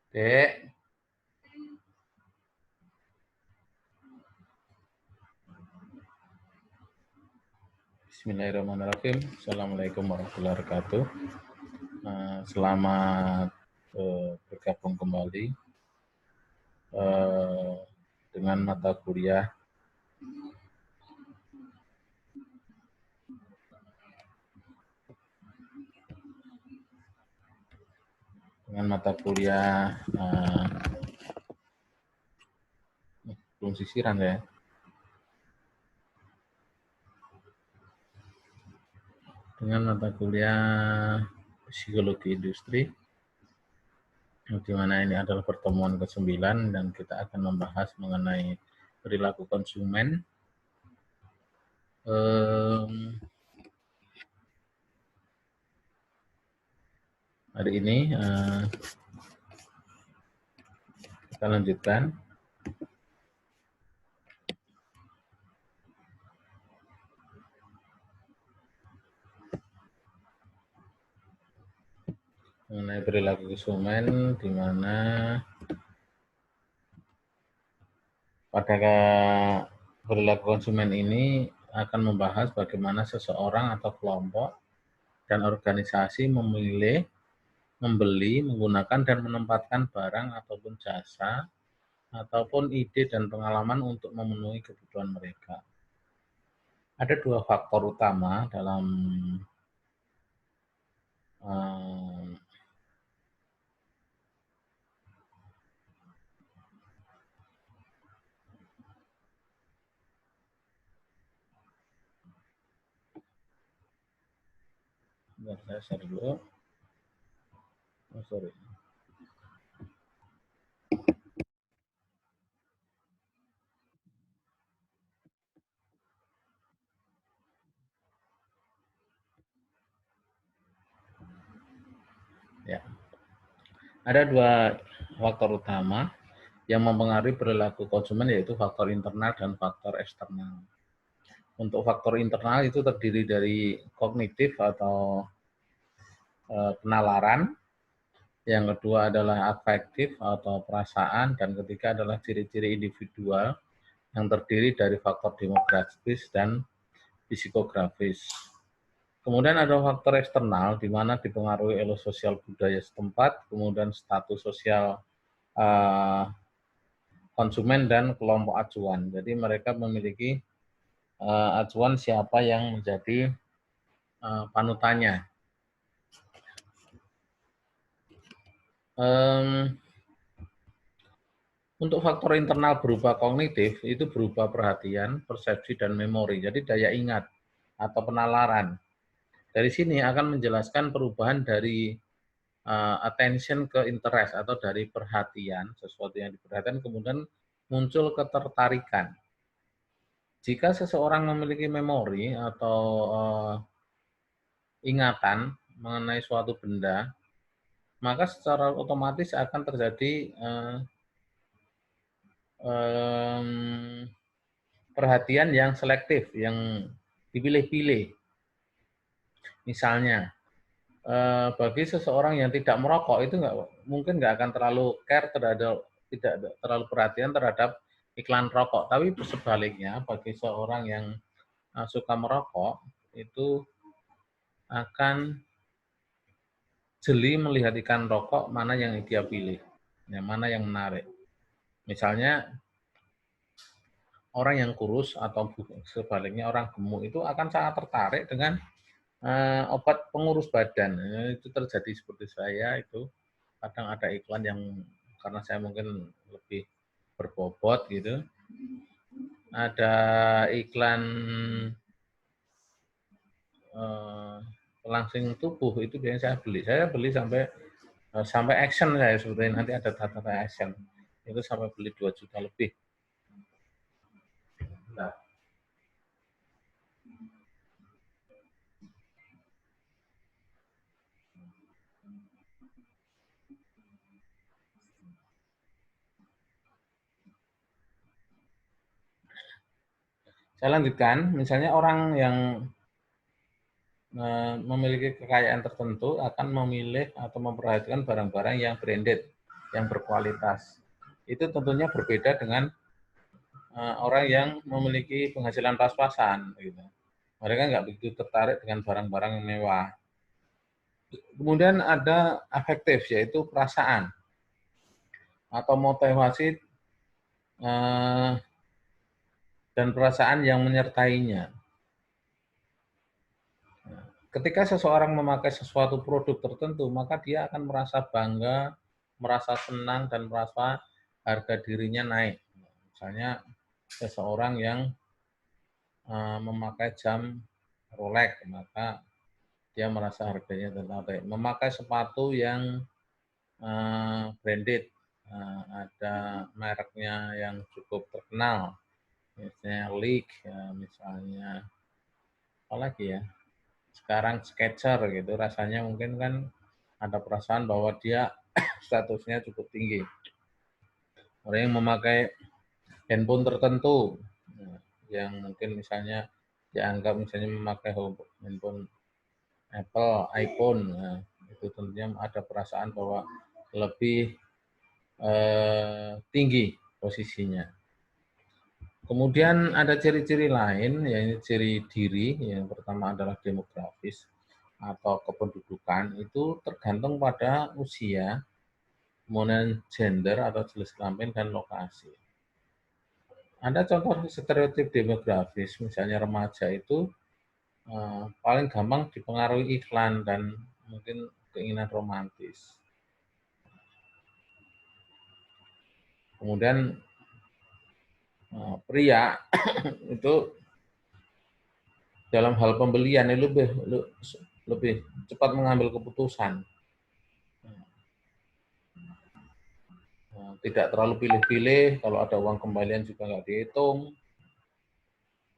Dek, Bismillahirrahmanirrahim. Assalamualaikum warahmatullahi wabarakatuh. Selamat bergabung kembali dengan mata kuliah belum sisiran ya. Dengan mata kuliah psikologi industri, di mana ini adalah pertemuan ke-9 dan kita akan membahas mengenai perilaku konsumen. Hari ini kita lanjutkan mengenai perilaku konsumen, di mana pada perilaku konsumen ini akan membahas bagaimana seseorang atau kelompok dan organisasi memilih, membeli, menggunakan, dan menempatkan barang ataupun jasa, ataupun ide dan pengalaman untuk memenuhi kebutuhan mereka. Ada dua faktor utama dalam saya share dulu. Sorry. Ya. Ada dua faktor utama yang mempengaruhi perilaku konsumen, yaitu faktor internal dan faktor eksternal. Untuk faktor internal itu terdiri dari kognitif atau penalaran, yang kedua adalah afektif atau perasaan, dan ketiga adalah ciri-ciri individual yang terdiri dari faktor demografis dan psikografis. Kemudian ada faktor eksternal, di mana dipengaruhi oleh sosial budaya setempat, kemudian status sosial konsumen dan kelompok acuan. Jadi mereka memiliki acuan siapa yang menjadi panutannya. Untuk faktor internal berupa kognitif, itu berupa perhatian, persepsi, dan memori. Jadi daya ingat atau penalaran. Dari sini akan menjelaskan perubahan dari attention ke interest atau dari perhatian, sesuatu yang diperhatikan, kemudian muncul ketertarikan. Jika seseorang memiliki memori atau ingatan mengenai suatu benda, maka secara otomatis akan terjadi perhatian yang selektif, yang dipilih-pilih. Misalnya, bagi seseorang yang tidak merokok itu mungkin nggak akan terlalu care terhadap, tidak terlalu perhatian terhadap iklan rokok. Tapi sebaliknya, bagi seorang yang suka merokok itu akan jeli melihat iklan rokok mana yang dia pilih, yang mana yang menarik. Misalnya orang yang kurus atau sebaliknya orang gemuk itu akan sangat tertarik dengan obat pengurus badan. Itu terjadi seperti saya, itu kadang ada iklan yang karena saya mungkin lebih berbobot gitu, ada iklan pelangsing tubuh, itu biasanya saya beli sampai action, saya sebetulnya nanti ada data action itu sampai beli 2 juta lebih. Nah, saya lanjutkan, misalnya orang yang memiliki kekayaan tertentu akan memilih atau memperhatikan barang-barang yang branded. yang berkualitas. Itu tentunya berbeda dengan orang yang memiliki penghasilan pas-pasan. Gitu. Mereka nggak begitu tertarik dengan barang-barang yang mewah. Kemudian ada afektif, yaitu perasaan atau motivasi dan perasaan yang menyertainya. Ketika seseorang memakai sesuatu produk tertentu, maka dia akan merasa bangga, merasa senang, dan merasa harga dirinya naik. Misalnya seseorang yang memakai jam Rolex, maka dia merasa harganya ternaik. Memakai sepatu yang branded, ada mereknya yang cukup terkenal, misalnya Leak, misalnya apa lagi ya, sekarang Skechers gitu, rasanya mungkin kan ada perasaan bahwa dia statusnya cukup tinggi. Orang yang memakai handphone tertentu, yang mungkin misalnya dianggap misalnya memakai handphone Apple, iPhone, nah, itu tentunya ada perasaan bahwa lebih tinggi posisinya. Kemudian ada ciri-ciri lain, yaitu ciri diri. Yang pertama adalah demografis atau kependudukan. Itu tergantung pada usia, kemudian gender atau jenis kelamin, dan lokasi. Ada contoh stereotip demografis, misalnya remaja itu paling gampang dipengaruhi iklan dan mungkin keinginan romantis. Kemudian pria itu dalam hal pembelian ini lebih cepat mengambil keputusan, tidak terlalu pilih-pilih. Kalau ada uang kembalian juga nggak dihitung.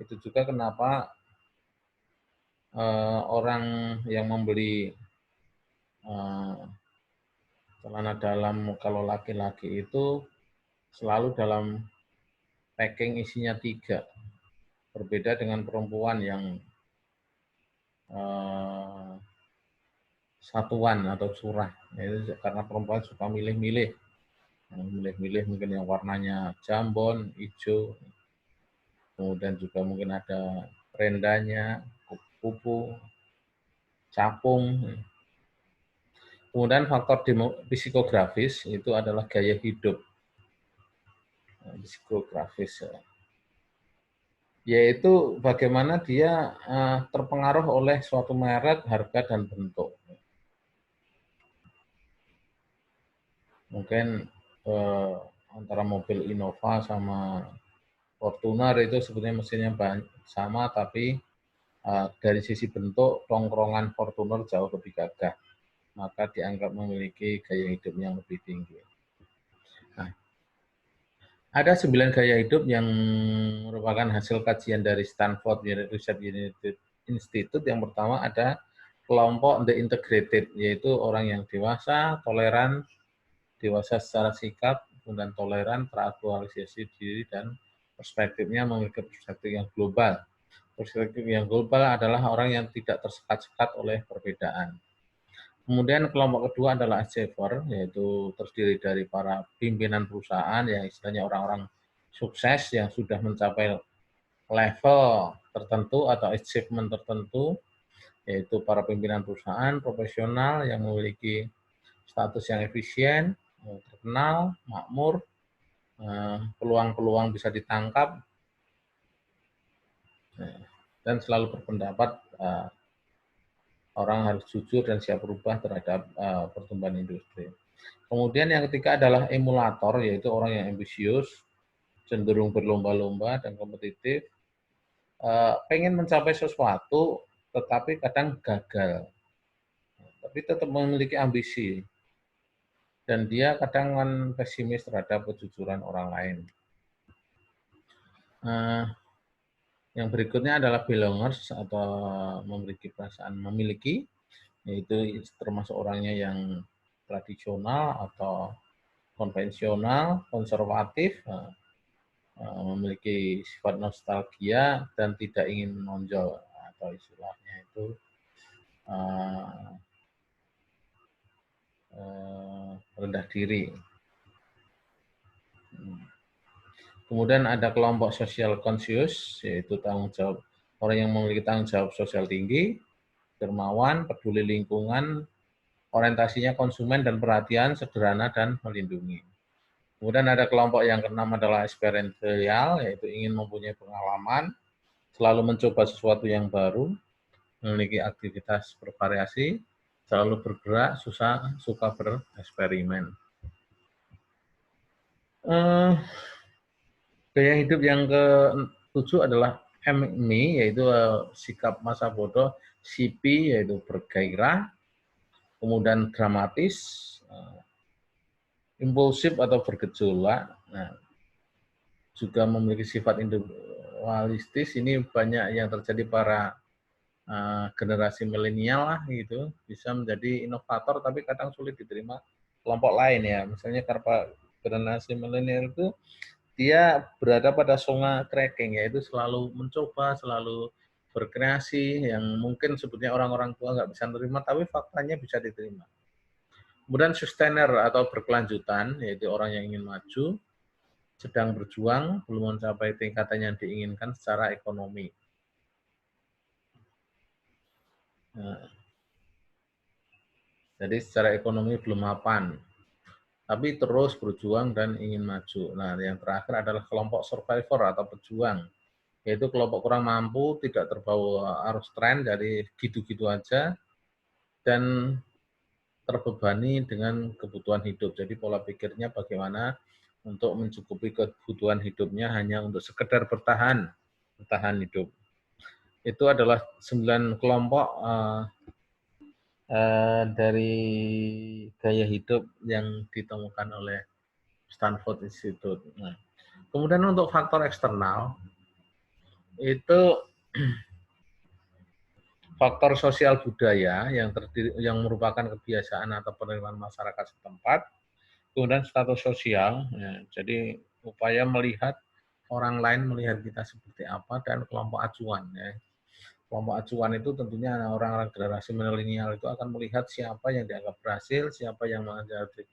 Itu juga kenapa orang yang membeli celana dalam kalau laki-laki itu selalu dalam packing isinya 3. Berbeda dengan perempuan yang satuan atau curah. Itu karena perempuan suka milih-milih. Milih-milih mungkin yang warnanya jambon, hijau, kemudian juga mungkin ada rendanya, kupu, capung. Kemudian faktor psikografis itu adalah gaya hidup. Psikografis yaitu bagaimana dia terpengaruh oleh suatu merek, harga, dan bentuk. Mungkin antara mobil Innova sama Fortuner itu sebetulnya mesinnya sama, tapi dari sisi bentuk tongkrongan Fortuner jauh lebih gagah, maka dianggap memiliki gaya hidup yang lebih tinggi. Nah, ada 9 gaya hidup yang merupakan hasil kajian dari Stanford Research Institute. Yang pertama ada kelompok The Integrated, yaitu orang yang dewasa, toleran, dewasa secara sikap, kemudian toleran, teraktualisasi diri, dan perspektifnya memiliki perspektif yang global. Perspektif yang global adalah orang yang tidak tersekat-sekat oleh perbedaan. Kemudian kelompok kedua adalah achiever, yaitu terdiri dari para pimpinan perusahaan, yang istilahnya orang-orang sukses yang sudah mencapai level tertentu atau achievement tertentu, yaitu para pimpinan perusahaan profesional yang memiliki status yang efisien, terkenal, makmur, peluang-peluang bisa ditangkap, dan selalu berpendapat orang harus jujur dan siap berubah terhadap pertumbuhan industri. Kemudian yang ketiga adalah emulator, yaitu orang yang ambisius, cenderung berlomba-lomba dan kompetitif, pengen mencapai sesuatu, tetapi kadang gagal, tapi tetap memiliki ambisi, dan dia kadang kan pesimis terhadap kejujuran orang lain. Yang berikutnya adalah belongers atau memiliki perasaan memiliki, yaitu termasuk orangnya yang tradisional atau konvensional, konservatif, memiliki sifat nostalgia dan tidak ingin menonjol, atau istilahnya itu rendah diri. Kemudian ada kelompok social conscious, yaitu tanggung jawab orang yang memiliki tanggung jawab sosial tinggi, dermawan, peduli lingkungan, orientasinya konsumen dan perhatian, sederhana dan melindungi. Kemudian ada kelompok yang keenam adalah experiential, yaitu ingin mempunyai pengalaman, selalu mencoba sesuatu yang baru, memiliki aktivitas bervariasi, selalu bergerak, suka bereksperimen. Gaya hidup yang ke-7 adalah MMI, yaitu sikap masa bodoh, CP, yaitu bergairah, kemudian dramatis, impulsif atau bergejolak, nah, juga memiliki sifat individualistis. Ini banyak yang terjadi para generasi milenial lah gitu, bisa menjadi inovator tapi kadang sulit diterima kelompok lain ya. Misalnya karena generasi milenial itu dia berada pada zona cracking, yaitu selalu mencoba, selalu berkreasi yang mungkin sebetulnya orang-orang tua nggak bisa terima, tapi faktanya bisa diterima. Kemudian sustainer atau berkelanjutan, yaitu orang yang ingin maju, sedang berjuang, belum mencapai tingkatan yang diinginkan secara ekonomi. Nah, jadi secara ekonomi belum mapan, tapi terus berjuang dan ingin maju. Nah, yang terakhir adalah kelompok survivor atau pejuang, yaitu kelompok kurang mampu, tidak terbawa arus tren, jadi gitu-gitu aja, dan terbebani dengan kebutuhan hidup. Jadi pola pikirnya bagaimana untuk mencukupi kebutuhan hidupnya hanya untuk sekedar bertahan hidup. Itu adalah 9 kelompok dari gaya hidup yang ditemukan oleh Stanford Institute. Nah, kemudian untuk faktor eksternal itu faktor sosial budaya yang merupakan kebiasaan atau penerimaan masyarakat setempat, kemudian status sosial, ya, jadi upaya melihat orang lain melihat kita seperti apa, dan kelompok acuan. Ya. Kelompok acuan itu tentunya orang-orang generasi milenial itu akan melihat siapa yang dianggap berhasil, siapa yang menjadi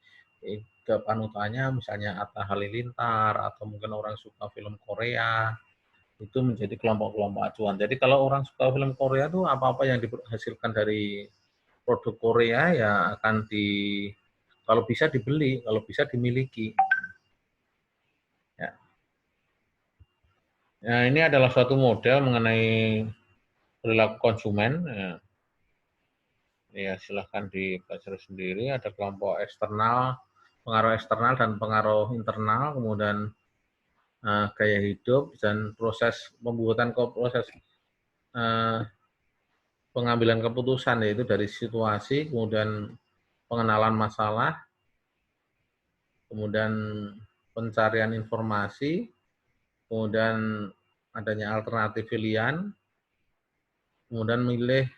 panutannya, misalnya Atta Halilintar, atau mungkin orang suka film Korea, itu menjadi kelompok-kelompok acuan. Jadi kalau orang suka film Korea itu apa-apa yang dihasilkan dari produk Korea ya akan kalau bisa dibeli, kalau bisa dimiliki. Ya. Nah, ini adalah suatu model mengenai perilaku konsumen. Ya, silahkan dibaca sendiri. Ada kelompok eksternal, pengaruh eksternal dan pengaruh internal, kemudian gaya hidup dan proses pembuatan proses pengambilan keputusan, yaitu dari situasi, kemudian pengenalan masalah, kemudian pencarian informasi, kemudian adanya alternatif pilihan, kemudian milih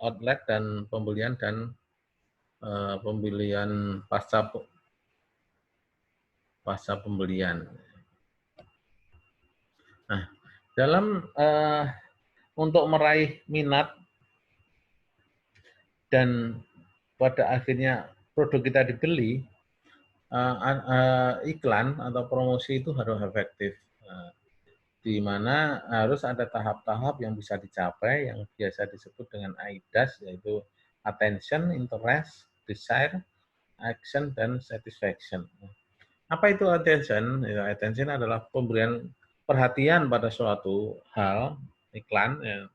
outlet dan pembelian pasca pembelian. Nah, dalam untuk meraih minat dan pada akhirnya produk kita dibeli, iklan atau promosi itu harus efektif, di mana harus ada tahap-tahap yang bisa dicapai yang biasa disebut dengan AIDAS, yaitu attention, interest, desire, action, dan satisfaction. Apa itu attention? Ya, attention adalah pemberian perhatian pada suatu hal, iklan. Ya.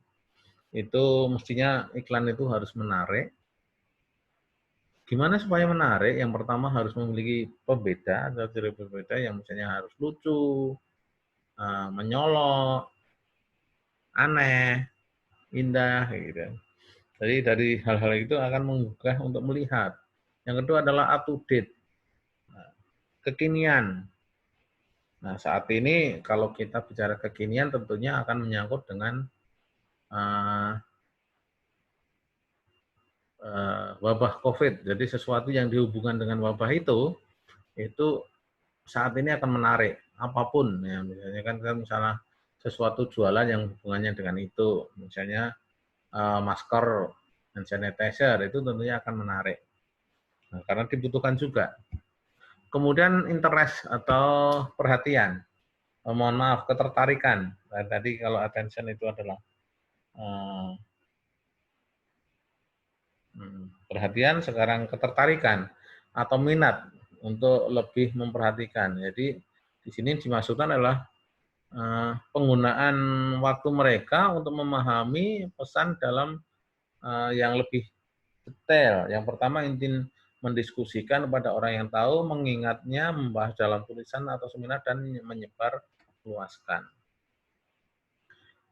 Itu mestinya iklan itu harus menarik. Gimana supaya menarik? Yang pertama harus memiliki pembeda atau ciri berbeda yang misalnya harus lucu, menyolok, aneh, indah, gitu. Jadi dari hal-hal itu akan menggugah untuk melihat. Yang kedua adalah up to date, kekinian. Nah, saat ini kalau kita bicara kekinian tentunya akan menyangkut dengan wabah COVID. Jadi sesuatu yang dihubungkan dengan wabah itu saat ini akan menarik apapun. Ya, misalnya kan misalnya sesuatu jualan yang hubungannya dengan itu, misalnya masker dan sanitizer, itu tentunya akan menarik. Nah, karena dibutuhkan juga. Kemudian interest atau perhatian. Mohon maaf, ketertarikan. Nah, tadi kalau attention itu adalah perhatian, sekarang ketertarikan atau minat untuk lebih memperhatikan. Jadi di sini dimaksudkan adalah penggunaan waktu mereka untuk memahami pesan dalam yang lebih detail. Yang pertama, ingin mendiskusikan kepada orang yang tahu, mengingatnya, membahas dalam tulisan atau seminar, dan menyebar luaskan.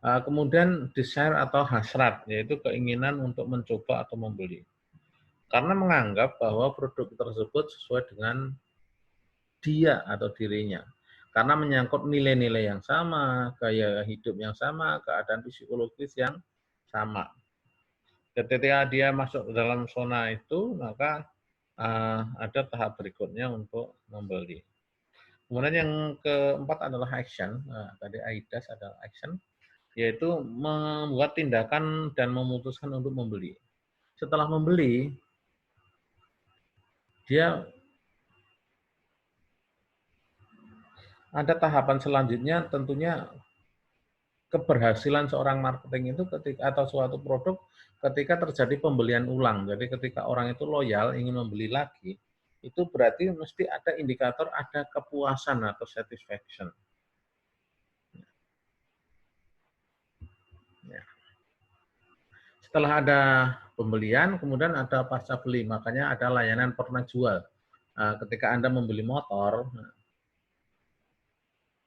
Kemudian desire atau hasrat, yaitu keinginan untuk mencoba atau membeli. Karena menganggap bahwa produk tersebut sesuai dengan dia atau dirinya. Karena menyangkut nilai-nilai yang sama, gaya hidup yang sama, keadaan psikologis yang sama. Ketika dia masuk ke dalam zona itu, maka ada tahap berikutnya untuk membeli. Kemudian yang keempat adalah action. Nah, tadi AIDAS adalah action, yaitu membuat tindakan dan memutuskan untuk membeli. Setelah membeli, dia ada tahapan selanjutnya, tentunya keberhasilan seorang marketing itu ketika atau suatu produk ketika terjadi pembelian ulang. Jadi ketika orang itu loyal ingin membeli lagi, itu berarti mesti ada indikator ada kepuasan atau satisfaction. Ya. Setelah ada pembelian, kemudian ada pasca beli. Makanya ada layanan pernah jual. Ketika Anda membeli motor,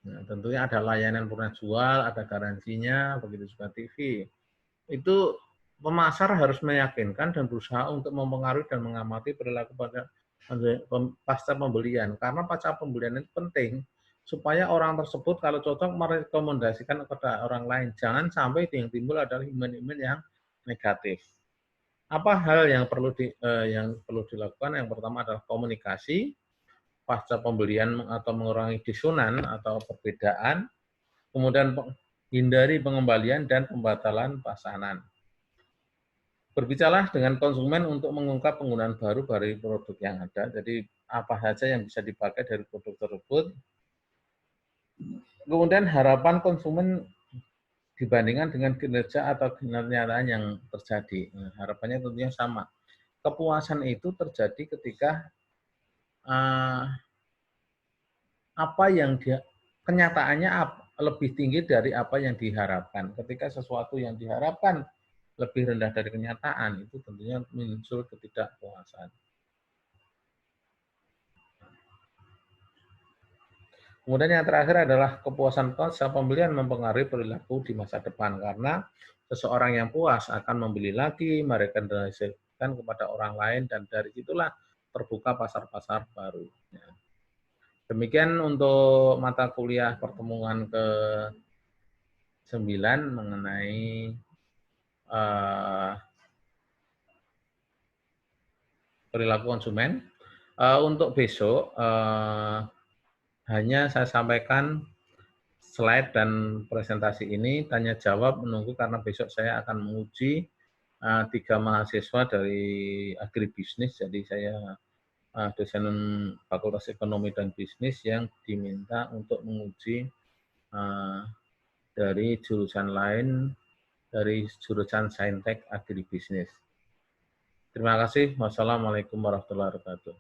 nah, tentunya ada layanan pernah jual, ada garansinya, begitu juga TV. Itu pemasar harus meyakinkan dan berusaha untuk mempengaruhi dan mengamati perilaku pada pasca pembelian. Karena pasca pembelian itu penting supaya orang tersebut kalau cocok merekomendasikan kepada orang lain. Jangan sampai yang timbul adalah iman-iman yang negatif. Apa hal yang perlu dilakukan? Yang pertama adalah komunikasi pasca pembelian atau mengurangi disonan atau perbedaan, kemudian hindari pengembalian dan pembatalan pesanan. Berbicara dengan konsumen untuk mengungkap penggunaan baru dari produk yang ada, jadi apa saja yang bisa dipakai dari produk tersebut. Kemudian harapan konsumen dibandingkan dengan kinerja atau kenyataan yang terjadi. Nah, harapannya tentunya sama. Kepuasan itu terjadi ketika apa yang kenyataannya lebih tinggi dari apa yang diharapkan. Ketika sesuatu yang diharapkan lebih rendah dari kenyataan, itu tentunya muncul ketidakpuasan. Kemudian yang terakhir adalah kepuasan pasca pembelian mempengaruhi perilaku di masa depan, karena seseorang yang puas akan membeli lagi, merekomendasikan kepada orang lain, dan dari situlah terbuka pasar-pasar baru. Demikian untuk mata kuliah pertemuan ke-9 mengenai perilaku konsumen. Untuk besok, hanya saya sampaikan slide dan presentasi ini, tanya jawab menunggu karena besok saya akan menguji 3 mahasiswa dari agribisnis, jadi saya dosen Fakultas Ekonomi dan Bisnis yang diminta untuk menguji dari jurusan lain, dari jurusan Saintek Agribisnis. Terima kasih. Wassalamualaikum warahmatullahi wabarakatuh.